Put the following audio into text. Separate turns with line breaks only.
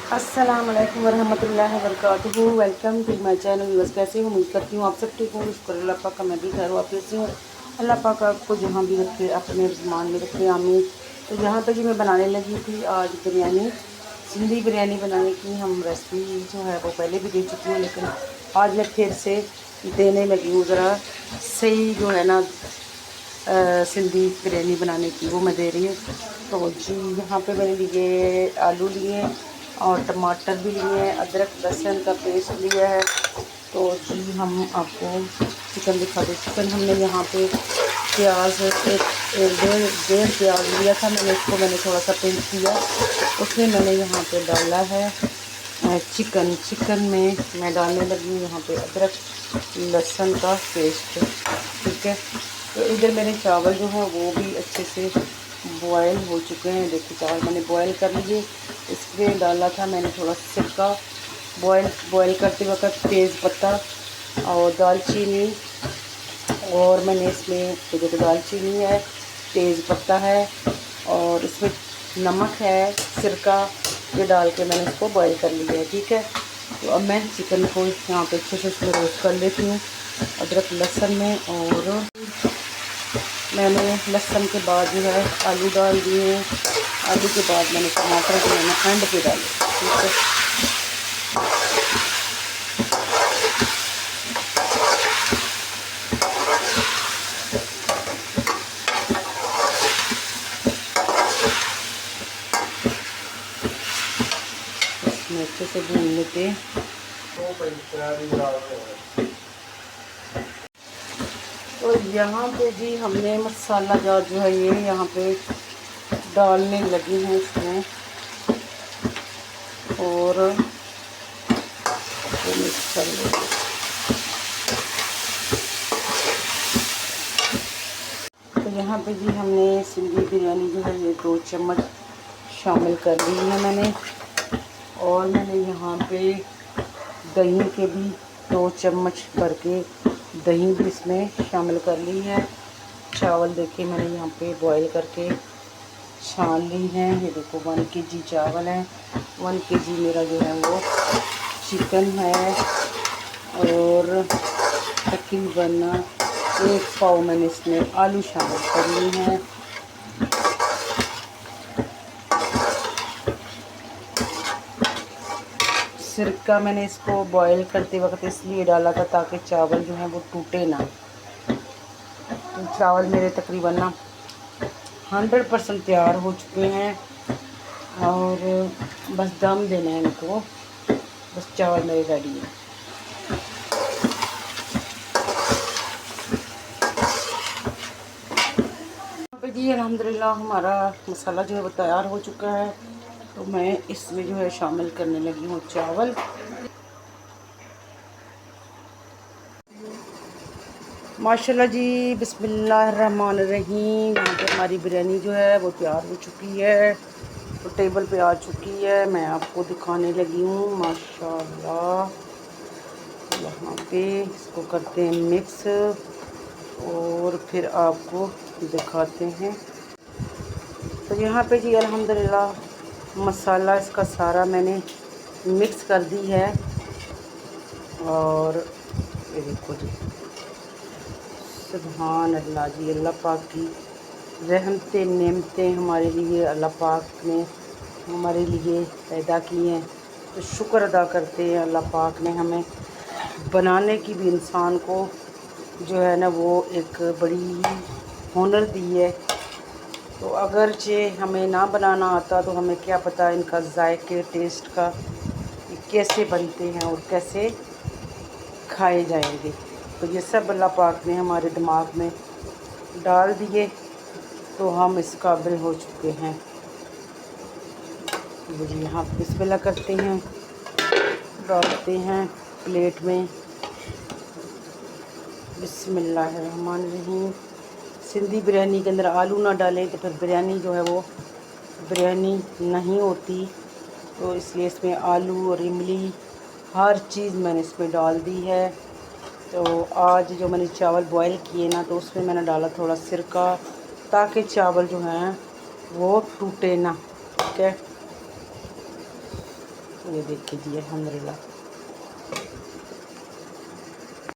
अस्सलाम वालेकुम वरहमतुल्लाहि वबरकातुहू। Welcome to my channel. Viewers, कैसे हो? उम्मीद करती हूँ आप सब ठीक होंगे। शुक्र अल्लाह पाक का, मैं भी खैर वापस हूँ। अल्लाह पाक आपको जहाँ भी रखे अपने ज़मान में रखे, आमीन। तो यहाँ पे जी मैं बनाने लगी थी आज बिरयानी, सिंधी बिरयानी बनाने की हम रेसिपी जो है वो पहले भी दे चुकी हूँ, लेकिन आज मैं फिर से देने लगी हूँ। ज़रा सही जो है ना सिंधी बिरयानी बनाने की वो मैं दे रही हूँ। तो जी यहाँ पे मैंने लिए आलू लिए और टमाटर भी लिए हैं, अदरक लहसुन का पेस्ट लिया है। तो जी हम आपको चिकन दिखा दें। चिकन हमने यहाँ पे प्याज एक एक डेढ़ डेढ़ प्याज लिया था मैंने, इसको मैंने थोड़ा सा पेस्ट किया, उसमें मैंने यहाँ पे डाला है चिकन। चिकन में मैं डालने लगी हूँ यहाँ पे अदरक लहसुन का पेस्ट, ठीक है। तो इधर मेरे चावल जो हैं वो भी अच्छे से बॉयल हो चुके हैं। देखिए चावल मैंने बॉयल कर लिए, इसमें डाला था मैंने थोड़ा सिरका। बॉयल करते वक्त तेज़ पत्ता और दालचीनी, और मैंने इसमें ये देखो दालचीनी है, तेज़ पत्ता है और इसमें नमक है, सिरका, ये डाल के मैंने इसको बॉईल कर लिया है, ठीक है। तो अब मैं चिकन को यहाँ पे अच्छे से इसमें रोस्ट कर लेती हूँ अदरक लहसुन में। और मैंने लहसुन के बाद जो है आलू डाल दिए हैं, आलू के बाद मैंने टमाटर जो है ना एंड पे डाले, ठीक है। इसमें अच्छे से भून लेते हैं। तो यहाँ पे जी हमने मसाला जार जो है ये यहाँ पे डालने लगी हैं इसमें, और मिक्स कर लेंगे। तो यहाँ पे जी हमने सिंधी बिरयानी जो है ये 2 चम्मच शामिल कर ली है मैंने, और मैंने यहाँ पे दही के भी 2 चम्मच भर के दही भी इसमें शामिल कर ली है। चावल देखिए मैंने यहाँ पे बॉईल करके छान ली हैं। ये देखो 1 kg चावल है, 1 kg मेरा जो है वो चिकन है, और तकरीबन 1 पाव मैंने इसमें आलू शामिल कर लिए हैं। सिरका मैंने इसको बॉईल करते वक्त इसलिए डाला था ताकि चावल जो है वो टूटे ना। तो चावल मेरे तकरीबन ना 100% तैयार हो चुके हैं, और बस दम देना है इनको, बस चावल मेरे रेडी है। जी अल्हम्दुलिल्लाह हमारा मसाला जो है वो तैयार हो चुका है। तो मैं इसमें जो है शामिल करने लगी हूँ चावल। माशाल्लाह जी, बिस्मिल्लाहिर्रहमानिर्रहीम। यहाँ पे हमारी बिरयानी जो है वो तैयार हो चुकी है, तो टेबल पे आ चुकी है। मैं आपको दिखाने लगी हूँ माशाल्लाह। यहाँ पे इसको करते हैं मिक्स, और फिर आपको दिखाते हैं। तो यहाँ पे जी अल्हम्दुलिल्लाह मसाला इसका सारा मैंने मिक्स कर दी है, और ये देखो जी, सुभान अल्लाह जी, अल्लाह पाक की रहमतें नेमतें हमारे लिए अल्लाह पाक ने हमारे लिए पैदा की हैं। तो शुक्र अदा करते हैं अल्लाह पाक ने हमें बनाने की भी इंसान को जो है ना वो एक बड़ी हुनर दी है। तो अगरचे हमें ना बनाना आता तो हमें क्या पता इनका जायके टेस्ट का कैसे बनते हैं और कैसे खाए जाएंगे। तो ये सब अल्लाह पाक ने हमारे दिमाग में डाल दिए, तो हम इस काबिल हो चुके हैं। जी यहाँ बिस्मिल्लाह करते हैं, डालते हैं प्लेट में। बिस्मिल्लाहिर्रहमानिर्रहीम। सिंधी बिरयानी के अंदर आलू ना डालें तो फिर बिरयानी जो है वो बिरयानी नहीं होती। तो इसलिए इसमें आलू और इमली हर चीज़ मैंने इसमें डाल दी है। तो आज जो मैंने चावल बॉईल किए ना, तो उसमें मैंने डाला थोड़ा सिरका, ताकि चावल जो हैं वो टूटे ना, ठीक है। ये देख लीजिए अल्हम्दुलिल्लाह।